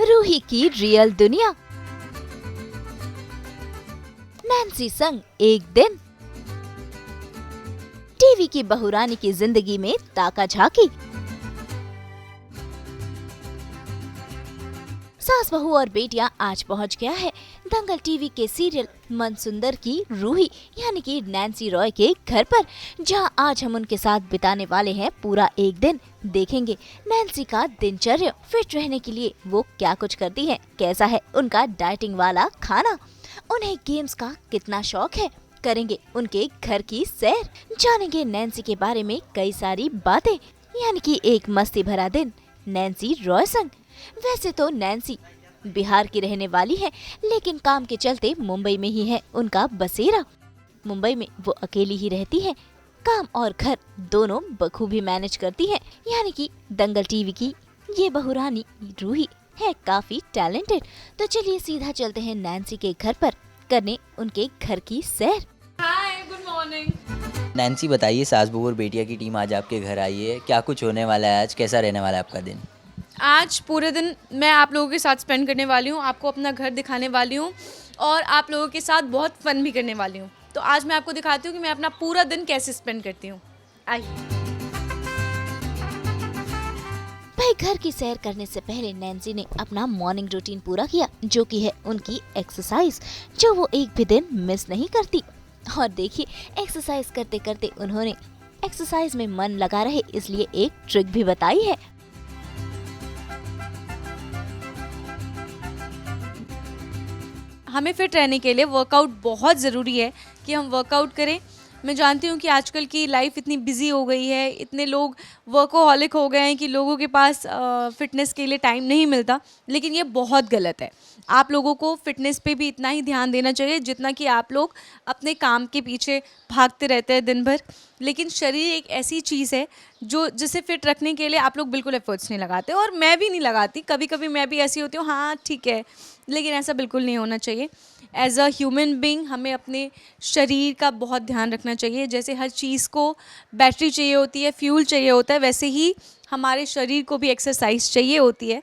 रूही की रियल दुनिया। नैन्सी संग एक दिन। टीवी की बहुरानी की जिंदगी में ताका झाकी। सास बहू और बेटियां आज पहुंच गया है दंगल टीवी के सीरियल मनसुंदर की रूही यानी कि नैन्सी रॉय के घर पर, जहां आज हम उनके साथ बिताने वाले हैं पूरा एक दिन। देखेंगे नैन्सी का दिनचर्या, फिट रहने के लिए वो क्या कुछ करती हैं, कैसा है उनका डाइटिंग वाला खाना, उन्हें गेम्स का कितना शौक है, करेंगे उनके घर की सैर, जानेंगे नैन्सी के बारे में कई सारी बातें, यानी कि एक मस्ती भरा दिन नैन्सी रॉय संग। वैसे तो नैन्सी बिहार की रहने वाली है, लेकिन काम के चलते मुंबई में ही है उनका बसेरा। मुंबई में वो अकेली ही रहती है, काम और घर दोनों बखूबी मैनेज करती है। यानी कि दंगल टीवी की ये बहुरानी रूही है काफी टैलेंटेड। तो चलिए सीधा चलते हैं नैन्सी के घर पर करने उनके घर की सैर। हाय, गुड मॉर्निंग। नैन्सी बताइए, सास बहू और बेटिया की टीम आज आपके घर आई है, क्या कुछ होने वाला है आज, कैसा रहने वाला है आपका दिन? आज पूरे दिन मैं आप लोगों के साथ स्पेंड करने वाली हूँ, आपको अपना घर दिखाने वाली हूँ और आप लोगों के साथ बहुत फन भी करने वाली हूँ। तो आज मैं आपको दिखाती हूँ कि मैं अपना पूरा दिन कैसे स्पेंड करती हूँ। आइए। भाई घर की सैर करने से पहले नैन्सी ने अपना मॉर्निंग रूटीन पूरा किया, जो कि है उनकी एक्सरसाइज, जो वो एक भी दिन मिस नहीं करती। और देखिए एक्सरसाइज करते करते उन्होंने एक्सरसाइज में मन लगा रहे इसलिए एक ट्रिक भी बताई है। हमें फिट रहने के लिए वर्कआउट बहुत ज़रूरी है कि हम वर्कआउट करें। मैं जानती हूँ कि आजकल की लाइफ इतनी बिजी हो गई है, इतने लोग वर्कोहॉलिक हो गए हैं कि लोगों के पास फिटनेस के लिए टाइम नहीं मिलता, लेकिन ये बहुत गलत है। आप लोगों को फिटनेस पे भी इतना ही ध्यान देना चाहिए जितना कि आप लोग अपने काम के पीछे भागते रहते हैं दिन भर। लेकिन शरीर एक ऐसी चीज़ है जो जिसे फिट रखने के लिए आप लोग बिल्कुल एफर्ट्स नहीं लगाते, और मैं भी नहीं लगाती। कभी कभी मैं भी ऐसी होती हूँ, हाँ ठीक है, लेकिन ऐसा बिल्कुल नहीं होना चाहिए। एज अ ह्यूमन बीइंग हमें अपने शरीर का बहुत ध्यान रखना चाहिए। जैसे हर चीज़ को बैटरी चाहिए होती है, फ्यूल चाहिए होता है, वैसे ही हमारे शरीर को भी एक्सरसाइज चाहिए होती है।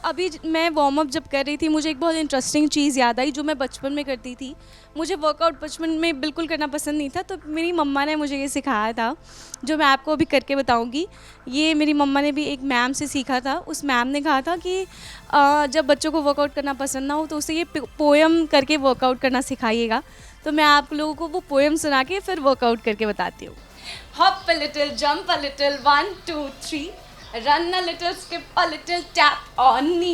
अभी मैं वार्म अप जब कर रही थी, मुझे एक बहुत इंटरेस्टिंग चीज़ याद आई जो मैं बचपन में करती थी। मुझे वर्कआउट बचपन में बिल्कुल करना पसंद नहीं था, तो मेरी मम्मा ने मुझे ये सिखाया था, जो मैं आपको अभी करके बताऊंगी। ये मेरी मम्मा ने भी एक मैम से सीखा था। उस मैम ने कहा था कि जब बच्चों को वर्कआउट करना पसंद ना हो तो उसे ये पोएम करके वर्कआउट करना सिखाइएगा। तो मैं आप लोगों को वो पोएम सुना के फिर वर्कआउट करके बताती हूँ। Hop a little, jump a little, 1 2 3, run a little, skip a little, tap on me.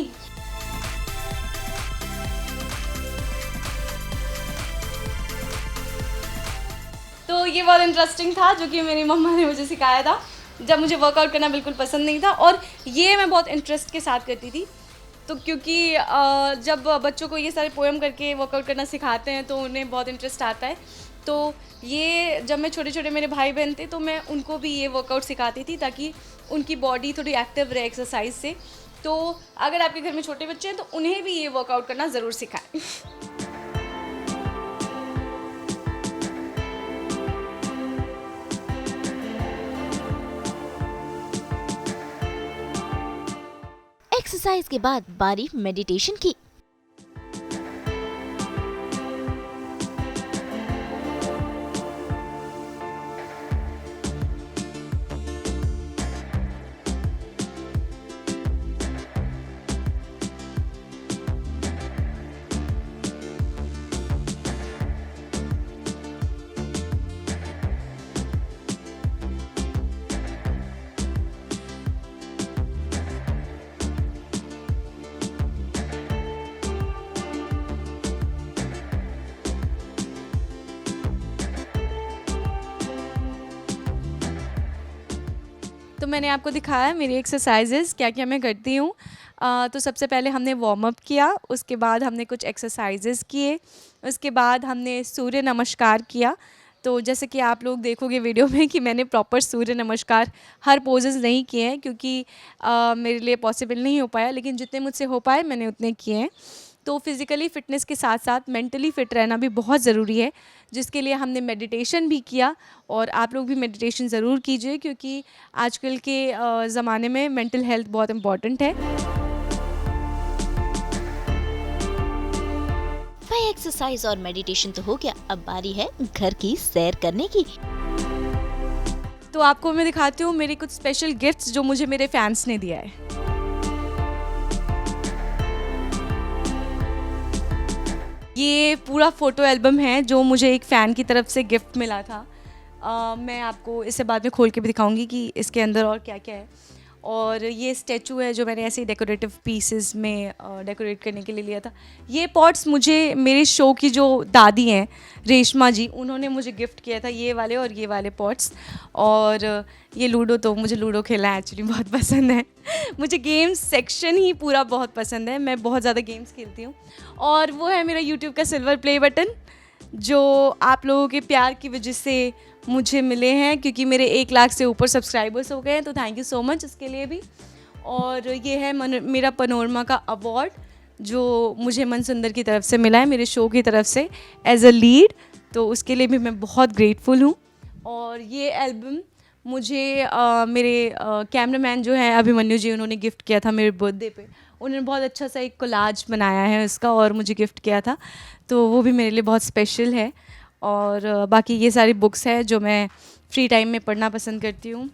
तो ये बहुत इंटरेस्टिंग था, जो कि मेरी मम्मा ने मुझे सिखाया था जब मुझे वर्कआउट करना बिल्कुल पसंद नहीं था, और ये मैं बहुत इंटरेस्ट के साथ करती थी। तो क्योंकि जब बच्चों को ये सारे पोएम करके वर्कआउट करना सिखाते हैं तो उन्हें बहुत इंटरेस्ट आता है। तो ये जब मैं छोटे छोटे मेरे भाई बहन थे तो मैं उनको भी ये वर्कआउट सिखाती थी ताकि उनकी बॉडी थोड़ी एक्टिव रहे एक्सरसाइज से। तो अगर आपके घर में छोटे बच्चे हैं तो उन्हें भी ये वर्कआउट करना ज़रूर सिखाएं। एक्सरसाइज के बाद बारी मेडिटेशन की। मैंने आपको दिखाया मेरी एक्सरसाइजेस क्या क्या मैं करती हूँ। तो सबसे पहले हमने वार्म अप किया, उसके बाद हमने कुछ एक्सरसाइजेस किए, उसके बाद हमने सूर्य नमस्कार किया। तो जैसे कि आप लोग देखोगे वीडियो में कि मैंने प्रॉपर सूर्य नमस्कार हर पोजेस नहीं किए हैं, क्योंकि मेरे लिए पॉसिबल नहीं हो पाया, लेकिन जितने मुझसे हो पाए मैंने उतने किए हैं। तो फिज़िकली फ़िटनेस के साथ साथ मेंटली फ़िट रहना भी बहुत ज़रूरी है, जिसके लिए हमने मेडिटेशन भी किया। और आप लोग भी मेडिटेशन ज़रूर कीजिए, क्योंकि आजकल के ज़माने में मेंटल हेल्थ बहुत इम्पॉर्टेंट है। वह एक्सरसाइज और मेडिटेशन तो हो गया, अब बारी है घर की सैर करने की। तो आपको मैं दिखाती हूँ मेरे कुछ स्पेशल गिफ्ट्स जो मुझे मेरे फैंस ने दिया है। ये पूरा फ़ोटो एल्बम है जो मुझे एक फ़ैन की तरफ से गिफ्ट मिला था। मैं आपको इसे बाद में खोल के भी दिखाऊंगी कि इसके अंदर और क्या क्या है। और ये स्टैचू है जो मैंने ऐसे डेकोरेटिव पीसेस में डेकोरेट करने के लिए लिया था। ये पॉट्स मुझे मेरे शो की जो दादी हैं रेशमा जी, उन्होंने मुझे गिफ्ट किया था, ये वाले और ये वाले पॉट्स। और ये लूडो, तो मुझे लूडो खेलना एक्चुअली बहुत पसंद है। मुझे गेम्स सेक्शन ही पूरा बहुत पसंद है, मैं बहुत ज़्यादा गेम्स खेलती हूँ। और वो है मेरा यूट्यूब का सिल्वर प्ले बटन, जो आप लोगों के प्यार की वजह से मुझे मिले हैं, क्योंकि मेरे 1 लाख से ऊपर सब्सक्राइबर्स हो गए हैं, तो थैंक यू सो मच इसके लिए भी। और ये है मेरा पनोरमा का अवार्ड जो मुझे मन सुंदर की तरफ से मिला है, मेरे शो की तरफ से एज अ लीड, तो उसके लिए भी मैं बहुत ग्रेटफुल हूँ। और ये एल्बम मुझे मेरे कैमरामैन जो है अभिमन्यु जी, उन्होंने गिफ्ट किया था मेरे बर्थडे पे। उन्होंने बहुत अच्छा सा एक कोलाज बनाया है उसका और मुझे गिफ्ट किया था, तो वो भी मेरे लिए बहुत स्पेशल है। और बाकी ये सारी बुक्स हैं जो मैं फ्री टाइम में पढ़ना पसंद करती हूँ।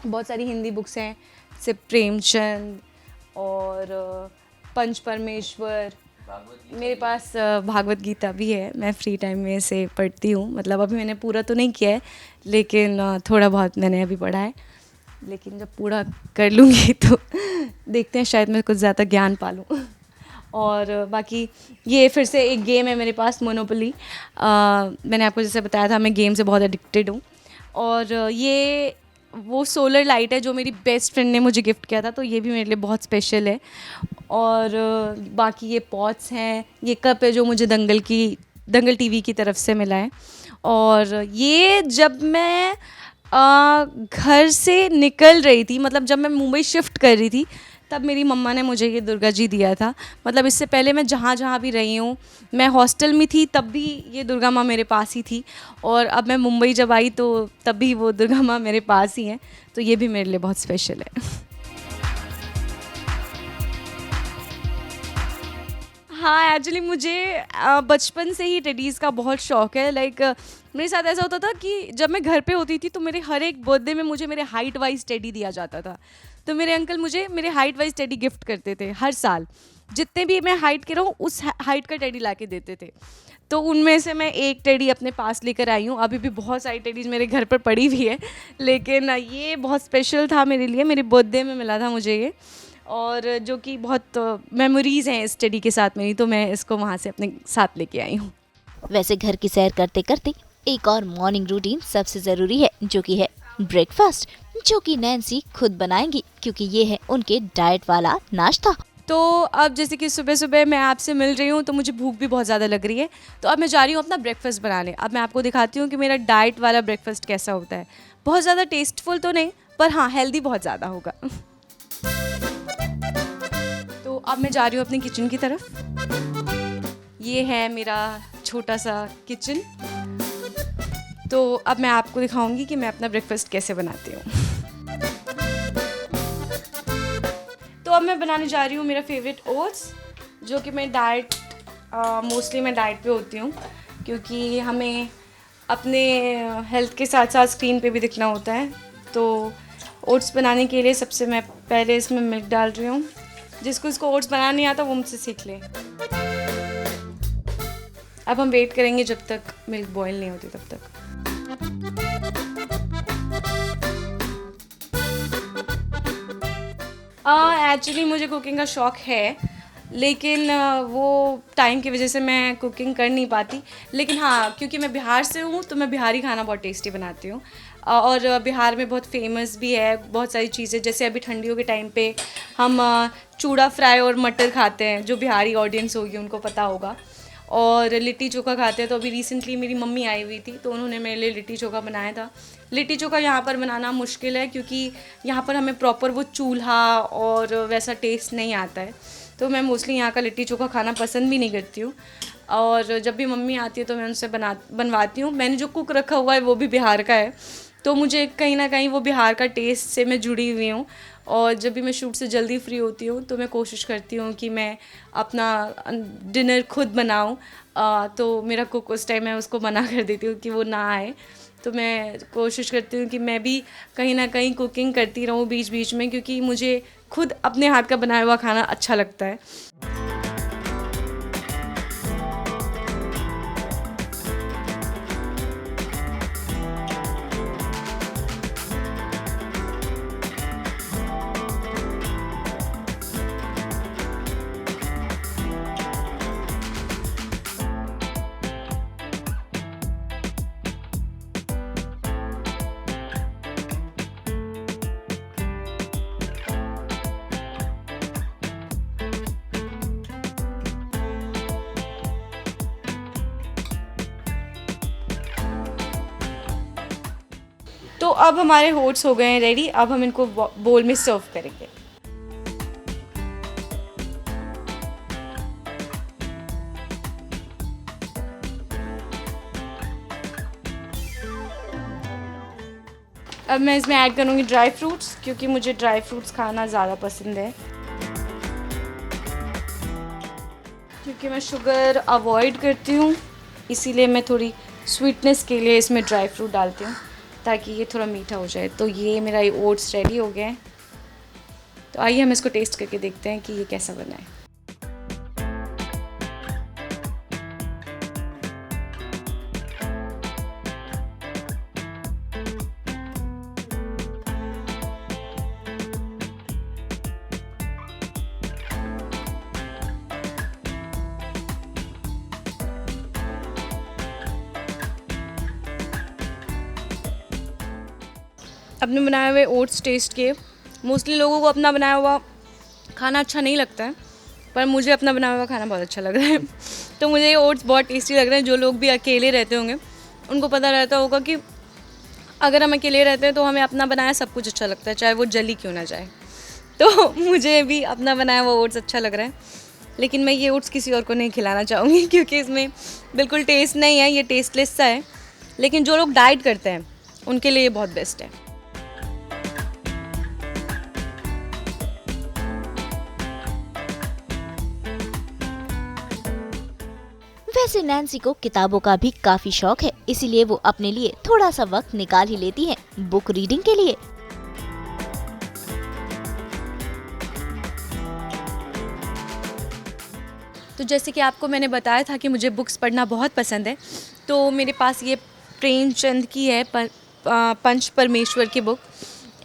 बहुत सारी हिंदी बुक्स हैं, जैसे प्रेमचंद और पंच परमेश्वर। मेरे पास भागवत गीता भी है, मैं फ्री टाइम में इसे पढ़ती हूँ। मतलब अभी मैंने पूरा तो नहीं किया है, लेकिन थोड़ा बहुत मैंने अभी पढ़ा है। लेकिन जब पूरा कर लूँगी तो देखते हैं, शायद मैं कुछ ज़्यादा ज्ञान पा लूँ। और बाकी ये फिर से एक गेम है मेरे पास, मोनोपोली। मैंने आपको जैसे बताया था, मैं गेम से बहुत एडिक्टेड हूँ। और ये वो सोलर लाइट है जो मेरी बेस्ट फ्रेंड ने मुझे गिफ्ट किया था, तो ये भी मेरे लिए बहुत स्पेशल है। और बाकी ये पॉट्स हैं, ये कप है जो मुझे दंगल टीवी की तरफ से मिला है। और ये जब मैं घर से निकल रही थी, मतलब जब मैं मुंबई शिफ्ट कर रही थी, तब मेरी मम्मा ने मुझे ये दुर्गा जी दिया था। मतलब इससे पहले मैं जहाँ भी रही हूँ, मैं हॉस्टल में थी तब भी ये दुर्गा माँ मेरे पास ही थी, और अब मैं मुंबई जब आई तो तब भी वो दुर्गा माँ मेरे पास ही हैं, तो ये भी मेरे लिए बहुत स्पेशल है। हाँ, एक्चुअली मुझे बचपन से ही टेडीज़ का बहुत शौक है। लाइक मेरे साथ ऐसा होता था कि जब मैं घर पे होती थी तो मेरे हर एक बर्थडे में मुझे मेरे हाइट वाइज टेडी दिया जाता था। तो मेरे अंकल मुझे मेरे हाइट वाइज टेडी गिफ्ट करते थे हर साल। जितने भी मैं हाइट के रहूँ उस हाइट का टेडी ला के देते थे। तो उनमें से मैं एक टेडी अपने पास लेकर आई हूँ। अभी भी बहुत सारी टेडीज़ मेरे घर पर पड़ी हुई है, लेकिन ये बहुत स्पेशल था मेरे लिए। मेरे बर्थडे में मिला था मुझे ये, और जो कि बहुत मेमोरीज़ हैं इस टेडी के साथ मेरी, तो मैं इसको वहाँ से अपने साथ लेके आई हूँ। वैसे घर की सैर करते करते एक और मॉर्निंग रूटीन सबसे ज़रूरी है, जो कि है ब्रेकफास्ट, जो कि नैन्सी खुद बनाएंगी, क्योंकि ये है उनके डाइट वाला नाश्ता। तो अब जैसे कि सुबह सुबह मैं आपसे मिल रही हूँ तो मुझे भूख भी बहुत ज़्यादा लग रही है, तो अब मैं जा रही हूँ अपना ब्रेकफास्ट बनाने। अब मैं आपको दिखाती हूँ कि मेरा डाइट वाला ब्रेकफास्ट कैसा होता है। बहुत ज़्यादा टेस्टफुल तो नहीं, पर हाँ हेल्दी बहुत ज़्यादा होगा। तो अब मैं जा रही हूँ अपनी किचन की तरफ। ये है मेरा छोटा सा किचन। तो अब मैं आपको दिखाऊंगी कि मैं अपना ब्रेकफास्ट कैसे बनाती हूँ। तो अब मैं बनाने जा रही हूँ मेरा फेवरेट ओट्स, जो कि मैं मोस्टली मैं डाइट पे होती हूँ, क्योंकि हमें अपने हेल्थ के साथ साथ स्क्रीन पे भी दिखना होता है। तो ओट्स बनाने के लिए सबसे मैं पहले इसमें मिल्क डाल रही हूँ। जिसको ओट्स बनाना नहीं आता वो मुझसे सीख ले। अब हम वेट करेंगे जब तक मिल्क बॉईल नहीं होती तब तक। एक्चुअली मुझे कुकिंग का शौक़ है, लेकिन वो टाइम की वजह से मैं कुकिंग कर नहीं पाती। लेकिन हाँ, क्योंकि मैं बिहार से हूँ तो मैं बिहारी खाना बहुत टेस्टी बनाती हूँ। और बिहार में बहुत फेमस भी है बहुत सारी चीज़ें, जैसे अभी ठंडियों के टाइम पे हम चूड़ा फ्राई और मटर खाते हैं, जो बिहारी ऑडियंस होगी उनको पता होगा। और लिट्टी चोखा खाते हैं। तो अभी रिसेंटली मेरी मम्मी आई हुई थी तो उन्होंने मेरे लिए लिट्टी चोखा बनाया था। लिट्टी चोखा यहाँ पर बनाना मुश्किल है क्योंकि यहाँ पर हमें प्रॉपर वो चूल्हा और वैसा टेस्ट नहीं आता है, तो मैं मोस्टली यहाँ का लिट्टी चोखा खाना पसंद भी नहीं करती हूँ। और जब भी मम्मी आती है तो मैं उनसे बनवाती हूँ। मैंने जो कुक रखा हुआ है वो भी बिहार का है, तो मुझे कहीं ना कहीं वो बिहार का टेस्ट से मैं जुड़ी हुई हूँ। और जब भी मैं शूट से जल्दी फ्री होती हूँ तो मैं कोशिश करती हूँ कि मैं अपना डिनर खुद बनाऊँ। तो मेरा कुक उस टाइम मैं उसको मना कर देती हूँ कि वो ना आए। तो मैं कोशिश करती हूँ कि मैं भी कहीं ना कहीं कुकिंग करती रहूँ बीच बीच में, क्योंकि मुझे खुद अपने हाथ का बनाया हुआ खाना अच्छा लगता है। तो अब हमारे ओट्स हो गए हैं रेडी। अब हम इनको बोल में सर्व करेंगे। अब मैं इसमें ऐड करूँगी ड्राई फ्रूट्स, क्योंकि मुझे ड्राई फ्रूट्स खाना ज़्यादा पसंद है। क्योंकि मैं शुगर अवॉइड करती हूँ, इसीलिए मैं थोड़ी स्वीटनेस के लिए इसमें ड्राई फ्रूट डालती हूँ ताकि ये थोड़ा मीठा हो जाए। तो ये मेरा ओट्स रेडी हो गया है। तो आइए हम इसको टेस्ट करके देखते हैं कि ये कैसा बना है। अपने बनाए हुए ओट्स टेस्ट किए। मोस्टली लोगों को अपना बनाया हुआ खाना अच्छा नहीं लगता है, पर मुझे अपना बनाया हुआ खाना बहुत अच्छा लग रहा है। तो मुझे ये ओट्स बहुत टेस्टी लग रहे हैं। जो लोग भी अकेले रहते होंगे उनको पता रहता होगा कि अगर हम अकेले रहते हैं तो हमें अपना बनाया सब कुछ अच्छा लगता है, चाहे वो जली क्यों ना जाए। तो मुझे भी अपना बनाया हुआ ओट्स अच्छा लग रहा है, लेकिन मैं ये ओट्स किसी और को नहीं खिलाना चाहूँगी क्योंकि इसमें बिल्कुल टेस्ट नहीं है, ये टेस्टलेस सा है। लेकिन जो लोग डाइट करते हैं उनके लिए ये बहुत बेस्ट है। वैसे नैन्सी को किताबों का भी काफी शौक है, इसीलिए वो अपने लिए थोड़ा सा वक्त निकाल ही लेती है बुक रीडिंग के लिए। तो जैसे कि आपको मैंने बताया था कि मुझे बुक्स पढ़ना बहुत पसंद है, तो मेरे पास ये प्रेमचंद की है पंच परमेश्वर की बुक।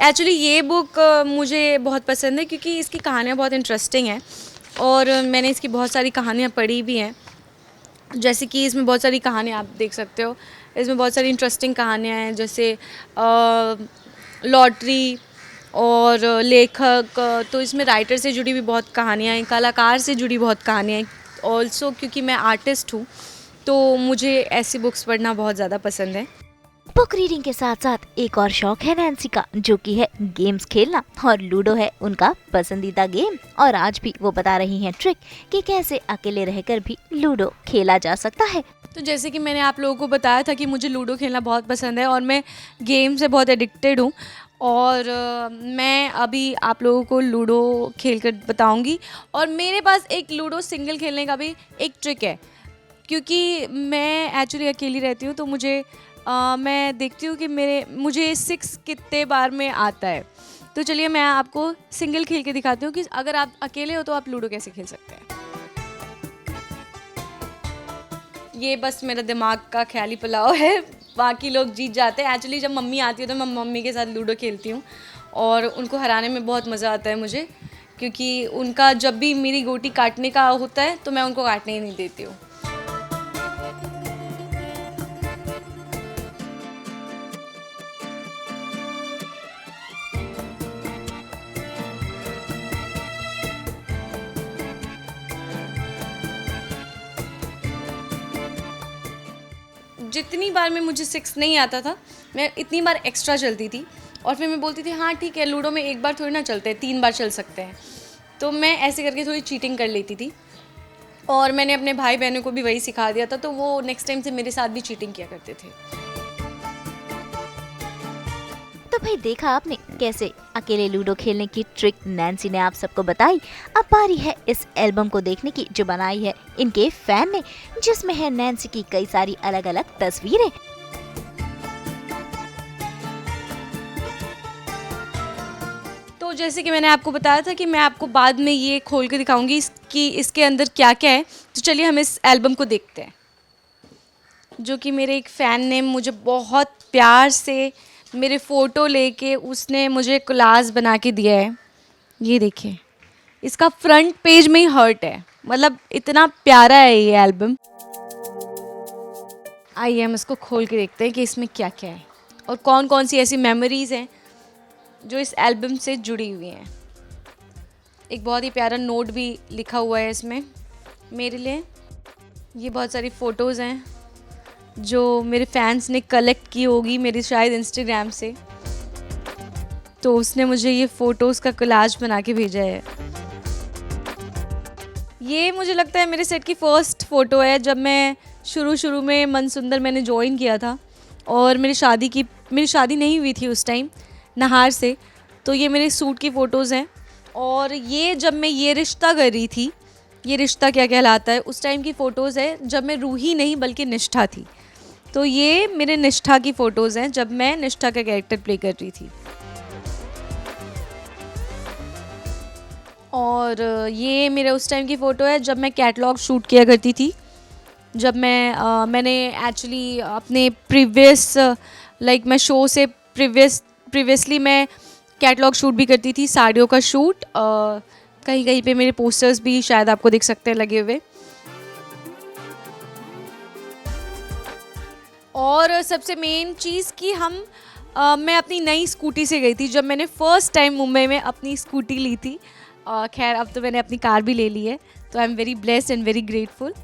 एक्चुअली ये बुक मुझे बहुत पसंद है क्योंकि इसकी कहानियाँ बहुत इंटरेस्टिंग हैं और मैंने इसकी बहुत सारी कहानियाँ पढ़ी भी हैं। जैसे कि इसमें बहुत सारी कहानियाँ आप देख सकते हो, इसमें बहुत सारी इंटरेस्टिंग कहानियाँ हैं, जैसे लॉटरी और लेखक। तो इसमें राइटर से जुड़ी भी बहुत कहानियाँ हैं, कलाकार से जुड़ी बहुत कहानियाँ हैं। ऑल्सो क्योंकि मैं आर्टिस्ट हूँ तो मुझे ऐसी बुक्स पढ़ना बहुत ज़्यादा पसंद है। बुक रीडिंग के साथ साथ एक और शौक है नैन्सी का, जो कि है गेम्स खेलना, और लूडो है उनका पसंदीदा गेम। और आज भी वो बता रही हैं ट्रिक कि कैसे अकेले रहकर भी लूडो खेला जा सकता है। तो जैसे कि मैंने आप लोगों को बताया था कि मुझे लूडो खेलना बहुत पसंद है और मैं गेम से बहुत एडिक्टेड हूँ। और मैं अभी आप लोगों को लूडो खेल कर बताऊँगी। और मेरे पास एक लूडो सिंगल खेलने का भी एक ट्रिक है, क्योंकि मैं एक्चुअली अकेली रहती हूँ तो मैं देखती हूँ कि मुझे 6 कितने बार में आता है। तो चलिए मैं आपको सिंगल खेल के दिखाती हूँ कि अगर आप अकेले हो तो आप लूडो कैसे खेल सकते हैं। ये बस मेरा दिमाग का ख्याली पुलाव है, बाकी लोग जीत जाते हैं। एक्चुअली जब मम्मी आती है तो मैं मम्मी के साथ लूडो खेलती हूँ और उनको हराने में बहुत मज़ा आता है मुझे, क्योंकि उनका जब भी मेरी गोटी काटने का होता है तो मैं उनको काटने ही नहीं देती हूँ। जितनी बार में मुझे 6 नहीं आता था, मैं इतनी बार एक्स्ट्रा चलती थी और फिर मैं बोलती थी हाँ ठीक है, लूडो में एक बार थोड़ी ना चलते हैं, 3 बार चल सकते हैं। तो मैं ऐसे करके थोड़ी चीटिंग कर लेती थी और मैंने अपने भाई बहनों को भी वही सिखा दिया था, तो वो नेक्स्ट टाइम से मेरे साथ भी चीटिंग किया करते थे। तो भाई देखा आपने कैसे अकेले लूडो खेलने की ट्रिक नैन्सी ने आप सबको बताई। अब बारी है इस एल्बम को देखने की जो बनाई है इनके फैन ने, जिसमें है नैन्सी की कई सारी अलग अलग तस्वीरें। तो जैसे कि मैंने आपको बताया था कि मैं आपको बाद में ये खोल के दिखाऊंगी कि इसके अंदर क्या क्या है, तो चलिए हम इस एल्बम को देखते हैं, जो कि मेरे एक फ़ैन ने मुझे बहुत प्यार से मेरे फ़ोटो लेके उसने मुझे कोलाज बना के दिया है। ये देखिए, इसका फ्रंट पेज में ही हर्ट है, मतलब इतना प्यारा है ये एल्बम। आइए हम इसको खोल के देखते हैं कि इसमें क्या क्या है और कौन कौन सी ऐसी मेमोरीज़ हैं जो इस एल्बम से जुड़ी हुई हैं। एक बहुत ही प्यारा नोट भी लिखा हुआ है इसमें मेरे लिए। ये बहुत सारी फ़ोटोज़ हैं जो मेरे फैंस ने कलेक्ट की होगी मेरी शायद इंस्टाग्राम से, तो उसने मुझे ये फ़ोटोज़ का कोलाज बना के भेजा है। ये मुझे लगता है मेरे सेट की फ़र्स्ट फ़ोटो है जब मैं शुरू में मनसुंदर मैंने ज्वाइन किया था और मेरी शादी नहीं हुई थी उस टाइम नहार से, तो ये मेरे सूट की फ़ोटोज़ हैं। और ये जब मैं ये रिश्ता कर रही थी, ये रिश्ता क्या कहलाता है, उस टाइम की फ़ोटोज़ है जब मैं रूही नहीं बल्कि निष्ठा थी। तो ये मेरे निष्ठा की फ़ोटोज़ हैं जब मैं निष्ठा का कैरेक्टर प्ले कर रही थी। और ये मेरे उस टाइम की फ़ोटो है जब मैं कैटलॉग शूट किया करती थी, जब मैंने एक्चुअली अपने प्रीवियस मैं शो से प्रीवियसली मैं कैटलॉग शूट भी करती थी, साड़ियों का शूट। कहीं कहीं पे मेरे पोस्टर्स भी शायद आपको दिख सकते हैं लगे हुए। और सबसे मेन चीज़ कि मैं अपनी नई स्कूटी से गई थी जब मैंने फ़र्स्ट टाइम मुंबई में अपनी स्कूटी ली थी। खैर अब तो मैंने अपनी कार भी ले ली है, तो I am very blessed and very grateful.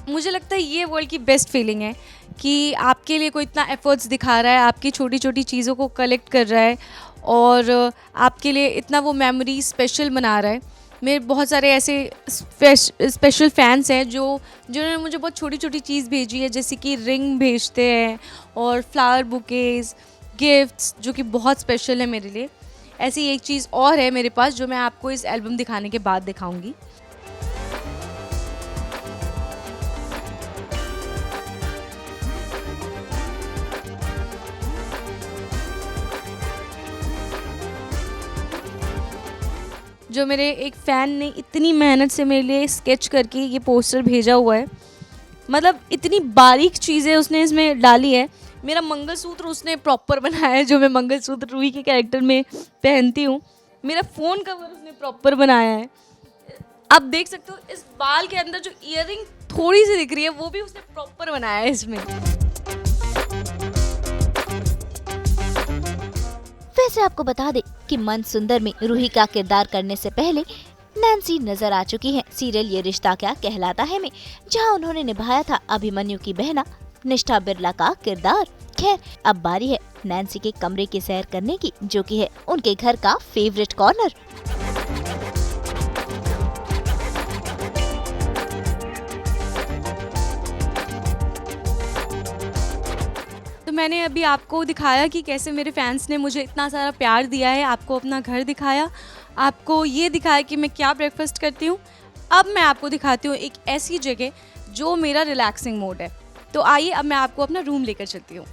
मुझे लगता है ये वर्ल्ड की बेस्ट फीलिंग है कि आपके लिए कोई इतना एफर्ट्स दिखा रहा है, आपकी छोटी छोटी चीज़ों को कलेक्ट कर रहा है और आपके लिए इतना वो मेमोरी स्पेशल बना रहा है। मेरे बहुत सारे ऐसे स्पेशल फैंस हैं जिन्होंने मुझे बहुत छोटी छोटी चीज़ भेजी है, जैसे कि रिंग भेजते हैं और फ्लावर बुकेज़, गिफ्ट्स, जो कि बहुत स्पेशल है मेरे लिए। ऐसी एक चीज़ और है मेरे पास जो मैं आपको इस एल्बम दिखाने के बाद दिखाऊंगी। जो मेरे एक फ़ैन ने इतनी मेहनत से मेरे लिए स्केच करके ये पोस्टर भेजा हुआ है, मतलब इतनी बारीक चीज़ें उसने इसमें डाली है। मेरा मंगलसूत्र उसने प्रॉपर बनाया है, जो मैं मंगलसूत्र रूही के कैरेक्टर में पहनती हूँ। मेरा फ़ोन कवर उसने प्रॉपर बनाया है। आप देख सकते हो इस बाल के अंदर जो ईयरिंग थोड़ी सी दिख रही है वो भी उसने प्रॉपर बनाया है इसमें। वैसे आपको बता दे कि मनसुंदर में रूही का किरदार करने से पहले नैन्सी नजर आ चुकी है सीरियल ये रिश्ता क्या कहलाता है में, जहां उन्होंने निभाया था अभिमन्यु की बहना निष्ठा बिरला का किरदार। खैर अब बारी है नैन्सी के कमरे की सैर करने की, जो कि है उनके घर का फेवरेट कॉर्नर। मैंने अभी आपको दिखाया कि कैसे मेरे फैंस ने मुझे इतना सारा प्यार दिया है, आपको अपना घर दिखाया, आपको ये दिखाया कि मैं क्या ब्रेकफास्ट करती हूँ। अब मैं आपको दिखाती हूँ एक ऐसी जगह जो मेरा रिलैक्सिंग मोड है। तो आइए अब मैं आपको अपना रूम लेकर चलती हूँ।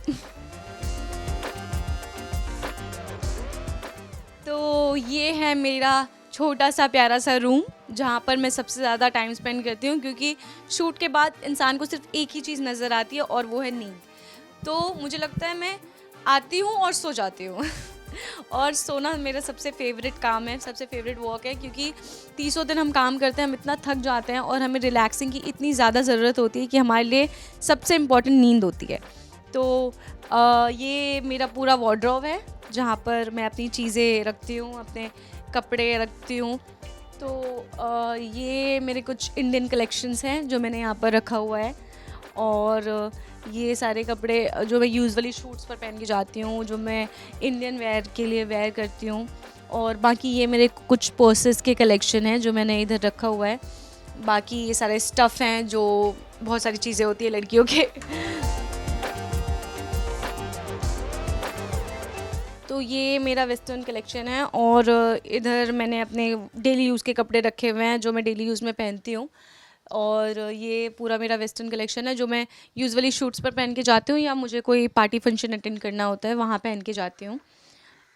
तो ये है मेरा छोटा सा प्यारा सा रूम, जहाँ पर मैं सबसे ज़्यादा टाइम स्पेंड करती हूँ, क्योंकि शूट के बाद इंसान को सिर्फ एक ही चीज़ नज़र आती है और वो है नींद। तो मुझे लगता है मैं आती हूँ और सो जाती हूँ। और सोना मेरा सबसे फेवरेट काम है, सबसे फेवरेट वर्क है, क्योंकि 30 दिन हम काम करते हैं, हम इतना थक जाते हैं और हमें रिलैक्सिंग की इतनी ज़्यादा ज़रूरत होती है कि हमारे लिए सबसे इम्पॉर्टेंट नींद होती है। तो ये मेरा पूरा वार्डरोब है जहाँ पर मैं अपनी चीज़ें रखती हूँ, अपने कपड़े रखती हूँ। तो ये मेरे कुछ इंडियन कलेक्शंस हैं जो मैंने यहाँ पर रखा हुआ है, और ये सारे कपड़े जो मैं यूजुअली शूट्स पर पहन के जाती हूँ, जो मैं इंडियन वेयर के लिए वेयर करती हूँ। और बाकी ये मेरे कुछ पर्सेस के कलेक्शन हैं जो मैंने इधर रखा हुआ है। बाकी ये सारे स्टफ़ हैं, जो बहुत सारी चीज़ें होती है लड़कियों के। तो ये मेरा वेस्टर्न कलेक्शन है, और इधर मैंने अपने डेली यूज़ के कपड़े रखे हुए हैं जो मैं डेली यूज़ में पहनती हूँ। और ये पूरा मेरा वेस्टर्न कलेक्शन है जो मैं यूजुअली शूट्स पर पहन के जाती हूँ, या मुझे कोई पार्टी फंक्शन अटेंड करना होता है वहाँ पहन के जाती हूँ।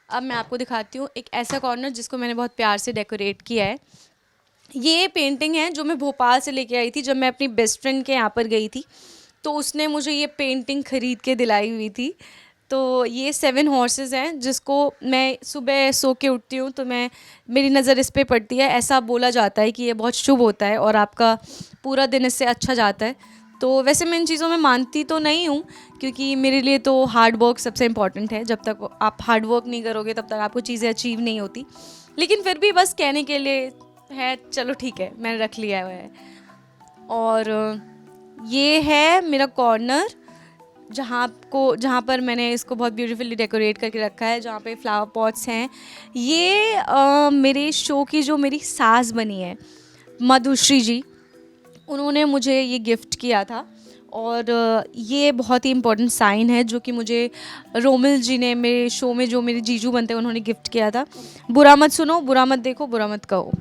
अब मैं आपको दिखाती हूँ एक ऐसा कॉर्नर जिसको मैंने बहुत प्यार से डेकोरेट किया है। ये पेंटिंग है जो मैं भोपाल से लेके आई थी जब मैं अपनी बेस्ट फ्रेंड के यहाँ पर गई थी, तो उसने मुझे ये पेंटिंग ख़रीद के दिलाई हुई थी। तो ये 7 हॉर्सेस हैं जिसको मैं सुबह सो के उठती हूँ तो मेरी नज़र इस पे पड़ती है। ऐसा बोला जाता है कि ये बहुत शुभ होता है और आपका पूरा दिन इससे अच्छा जाता है। तो वैसे मैं इन चीज़ों में मानती तो नहीं हूँ, क्योंकि मेरे लिए तो हार्ड वर्क सबसे इम्पॉर्टेंट है। जब तक आप हार्ड वर्क नहीं करोगे तब तक आपको चीज़ें अचीव नहीं होती। लेकिन फिर भी बस कहने के लिए है, चलो ठीक है, मैंने रख लिया हुआ है। और ये है मेरा कॉर्नर जहाँ पर मैंने इसको बहुत ब्यूटीफुली डेकोरेट करके रखा है, जहाँ पे फ्लावर पॉट्स हैं। ये मेरे शो की जो मेरी सास बनी है मधुश्री जी, उन्होंने मुझे ये गिफ्ट किया था। और ये बहुत ही इम्पोर्टेंट साइन है जो कि मुझे रोमिल जी ने मेरे शो में, जो मेरे जीजू बनते हैं, उन्होंने गिफ्ट किया था। बुरा मत सुनो, बुरा मत देखो, बुरा मत कहो।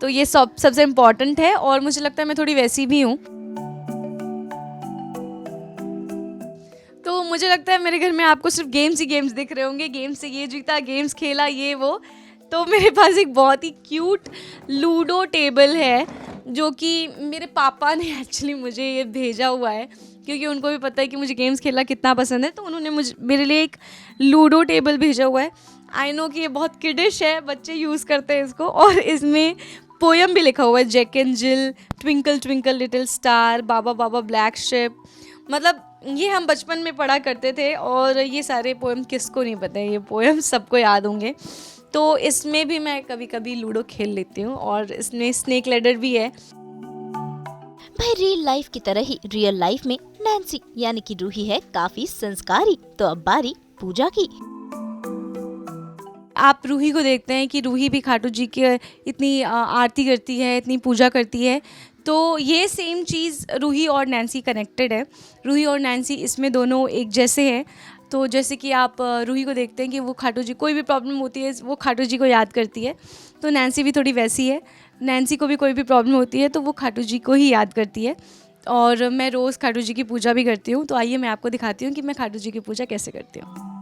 तो ये सबसे इम्पॉर्टेंट है, और मुझे लगता है मैं थोड़ी वैसी भी हूँ। तो मुझे लगता है मेरे घर में आपको सिर्फ गेम्स ही गेम्स दिख रहे होंगे, गेम्स से ये जीता, गेम्स खेला, ये वो। तो मेरे पास एक बहुत ही क्यूट लूडो टेबल है जो कि मेरे पापा ने एक्चुअली मुझे ये भेजा हुआ है, क्योंकि उनको भी पता है कि मुझे गेम्स खेलना कितना पसंद है। तो उन्होंने मेरे लिए एक लूडो टेबल भेजा हुआ है। आई नो कि ये बहुत किडिश है, बच्चे यूज़ करते हैं इसको, और इसमें पोयम भी लिखा हुआ है, Jack and Jill, twinkle twinkle little star, baa baa black sheep. मतलब ये हम बचपन में पढ़ा करते थे, और ये सारे पोएम किसको नहीं पता है, ये पोएम सबको याद होंगे। तो इसमें भी मैं कभी कभी लूडो खेल लेती हूँ, और इसमें स्नेक लैडर भी है। भाई रियल लाइफ की तरह ही रियल लाइफ में नैन्सी यानी कि रूही है काफी संस्कारी। तो अब बारी पूजा की। आप रूही को देखते हैं कि रूही भी खाटू जी की इतनी आरती करती है, इतनी पूजा करती है। तो ये सेम चीज़ रूही और नैन्सी कनेक्टेड है। रूही और नैन्सी इसमें दोनों एक जैसे हैं। तो जैसे कि आप रूही को देखते हैं कि वो खाटू जी, कोई भी प्रॉब्लम होती है वो खाटू जी को याद करती है, तो नैन्सी भी थोड़ी वैसी है। नैन्सी को भी कोई भी प्रॉब्लम होती है तो वो खाटू जी को ही याद करती है। और मैं रोज़ खाटू जी की पूजा भी करती हूँ। तो आइए मैं आपको दिखाती हूँ कि मैं खाटू जी की पूजा कैसे करती हूँ।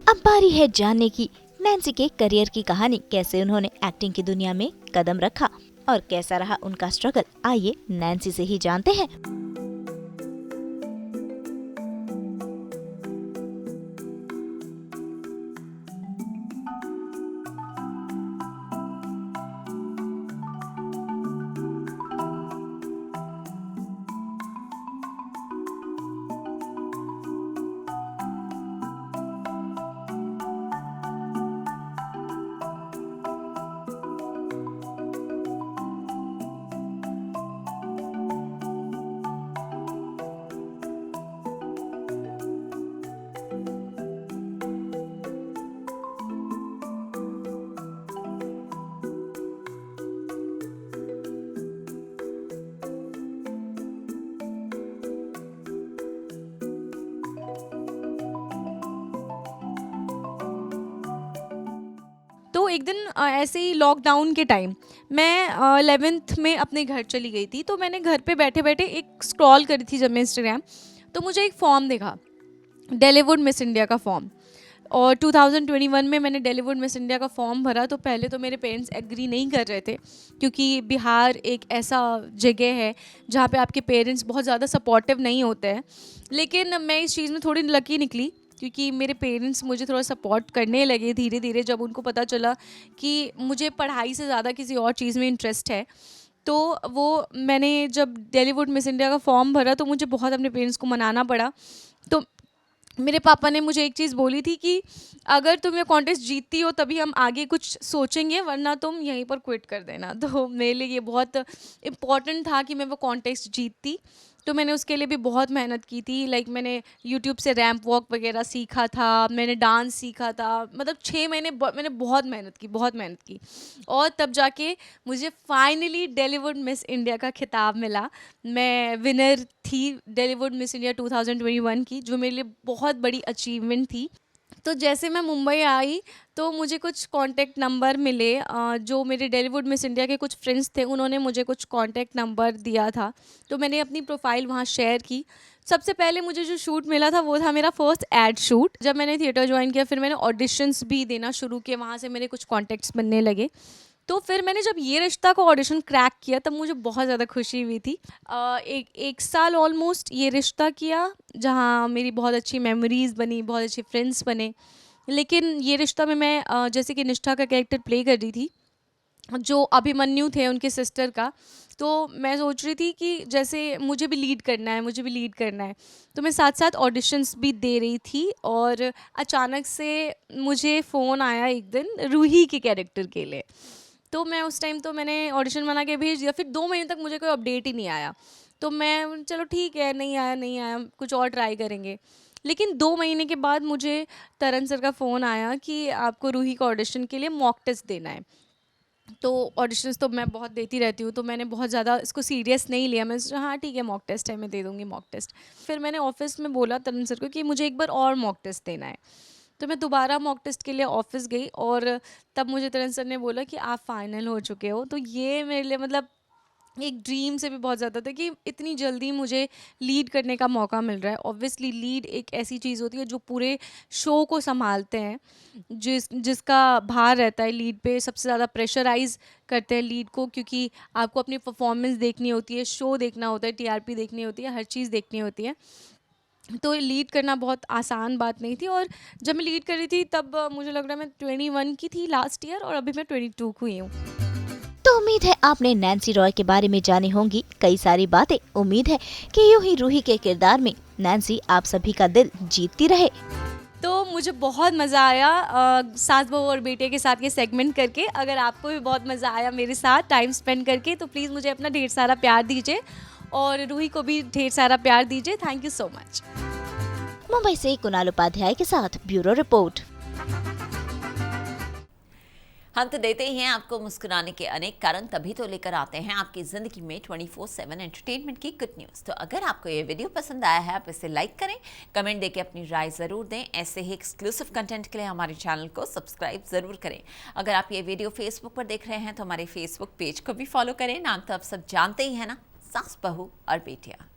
अब बारी है जानने की नैन्सी के करियर की कहानी, कैसे उन्होंने एक्टिंग की दुनिया में कदम रखा और कैसा रहा उनका स्ट्रगल। आइए नैन्सी से ही जानते हैं। एक दिन ऐसे ही लॉकडाउन के टाइम मैं 11th में अपने घर चली गई थी। तो मैंने घर पे बैठे बैठे एक स्क्रॉल करी थी जब मैं इंस्टाग्राम, तो मुझे एक फॉर्म दिखा, डॉलीवुड मिस इंडिया का फॉर्म। और 2021 में मैंने डॉलीवुड मिस इंडिया का फॉर्म भरा। तो पहले तो मेरे पेरेंट्स एग्री नहीं कर रहे थे, क्योंकि बिहार एक ऐसा जगह है जहाँ पे आपके पेरेंट्स बहुत ज़्यादा सपोर्टिव नहीं होते हैं। लेकिन मैं इस चीज़ में थोड़ी लकी निकली, क्योंकि मेरे पेरेंट्स मुझे थोड़ा सपोर्ट करने लगे धीरे धीरे, जब उनको पता चला कि मुझे पढ़ाई से ज़्यादा किसी और चीज़ में इंटरेस्ट है। तो वो मैंने जब डॉलीवुड मिस इंडिया का फॉर्म भरा तो मुझे बहुत अपने पेरेंट्स को मनाना पड़ा। तो मेरे पापा ने मुझे एक चीज़ बोली थी कि अगर तुम ये कॉन्टेस्ट जीतती हो तभी हम आगे कुछ सोचेंगे, वरना तुम यहीं पर क्विट कर देना। तो मेरे लिए ये बहुत इम्पॉर्टेंट था कि मैं वो कॉन्टेस्ट जीतती। तो मैंने उसके लिए भी बहुत मेहनत की थी। लाइक मैंने यूट्यूब से रैंप वॉक वगैरह सीखा था, मैंने डांस सीखा था। मतलब 6 महीने मैंने बहुत मेहनत की। और तब जाके मुझे फाइनली डॉलीवुड मिस इंडिया का खिताब मिला। मैं विनर थी डॉलीवुड मिस इंडिया 2021 की, जो मेरे लिए बहुत बड़ी अचीवमेंट थी। तो जैसे मैं मुंबई आई तो मुझे कुछ कांटेक्ट नंबर मिले, जो मेरे डॉलीवुड मिस इंडिया के कुछ फ्रेंड्स थे, उन्होंने मुझे कुछ कांटेक्ट नंबर दिया था। तो मैंने अपनी प्रोफाइल वहाँ शेयर की। सबसे पहले मुझे जो शूट मिला था वो था मेरा फर्स्ट एड शूट। जब मैंने थिएटर ज्वाइन किया फिर मैंने ऑडिशंस भी देना शुरू किए, वहाँ से मेरे कुछ कॉन्टेक्ट्स बनने लगे। तो फिर मैंने जब ये रिश्ता को ऑडिशन क्रैक किया तब मुझे बहुत ज़्यादा खुशी हुई थी। एक साल ऑलमोस्ट ये रिश्ता किया, जहाँ मेरी बहुत अच्छी मेमोरीज़ बनी, बहुत अच्छे फ्रेंड्स बने। लेकिन ये रिश्ता में मैं जैसे कि निष्ठा का कैरेक्टर प्ले कर रही थी, जो अभिमन्यु थे उनके सिस्टर का। तो मैं सोच रही थी कि जैसे मुझे भी लीड करना है। तो मैं साथ साथ ऑडिशंस भी दे रही थी। और अचानक से मुझे फ़ोन आया एक दिन रूही के कैरेक्टर के लिए। तो मैं उस टाइम तो मैंने ऑडिशन बना के भेज दिया। फिर 2 महीने तक मुझे कोई अपडेट ही नहीं आया। तो मैं चलो ठीक है, नहीं आया, कुछ और ट्राई करेंगे। लेकिन 2 महीने के बाद मुझे तरन सर का फ़ोन आया कि आपको रूही का ऑडिशन के लिए मॉक टेस्ट देना है। तो ऑडिशंस तो मैं बहुत देती रहती हूँ, तो मैंने बहुत ज़्यादा इसको सीरियस नहीं लिया। मैं सोचा हाँ ठीक है, मॉक टेस्ट है, मैं दे दूँगी मॉक टेस्ट। फिर मैंने ऑफिस में बोला तरन सर को कि मुझे एक बार और मॉक टेस्ट देना है। तो मैं दोबारा मॉक टेस्ट के लिए ऑफिस गई और तब मुझे तरन सर ने बोला कि आप फाइनल हो चुके हो। तो ये मेरे लिए मतलब एक ड्रीम से भी बहुत ज़्यादा था कि इतनी जल्दी मुझे लीड करने का मौका मिल रहा है। ऑब्वियसली लीड एक ऐसी चीज़ होती है जो पूरे शो को संभालते हैं, जिसका भार रहता है लीड पे। सबसे ज़्यादा प्रेशराइज करते हैं लीड को, क्योंकि आपको अपनी परफॉर्मेंस देखनी होती है, शो देखना होता है, टीआरपी देखनी होती है, हर चीज़ देखनी होती है। तो लीड करना बहुत आसान बात नहीं थी। और जब मैं लीड कर रही थी तब मुझे लग रहा है मैं 21 की थी लास्ट ईयर, और अभी मैं 22 हुई हूँ। तो उम्मीद है आपने नैन्सी रॉय के बारे में जानी होंगी कई सारी बातें। उम्मीद है कि यूं ही रूही के किरदार में नैन्सी आप सभी का दिल जीतती रहे। तो मुझे बहुत मज़ा आया सास बहू और बेटे के साथ ये सेगमेंट करके। अगर आपको भी बहुत मज़ा आया मेरे साथ टाइम स्पेंड करके, तो प्लीज़ मुझे अपना ढेर सारा प्यार दीजिए और रूही को भी ढेर सारा प्यार दीजिए। Thank you so much. Mumbai से कुणाल उपाध्याय के साथ ब्यूरो रिपोर्ट। हम तो देते ही हैं आपको मुस्कुराने के अनेक कारण, तभी तो लेकर आते हैं आपकी ज़िंदगी में 24/7 एंटरटेनमेंट की गुड न्यूज़। तो अगर आपको ये वीडियो पसंद आया है आप इसे लाइक करें, कमेंट देके अपनी राय ज़रूर दें। ऐसे ही एक्सक्लूसिव कंटेंट के लिए हमारे चैनल को सब्सक्राइब ज़रूर करें। अगर आप ये वीडियो फेसबुक पर देख रहे हैं तो हमारे फेसबुक पेज को भी फॉलो करें। नाम तो आप सब जानते ही हैं ना, सास बहू और बेटियाँ।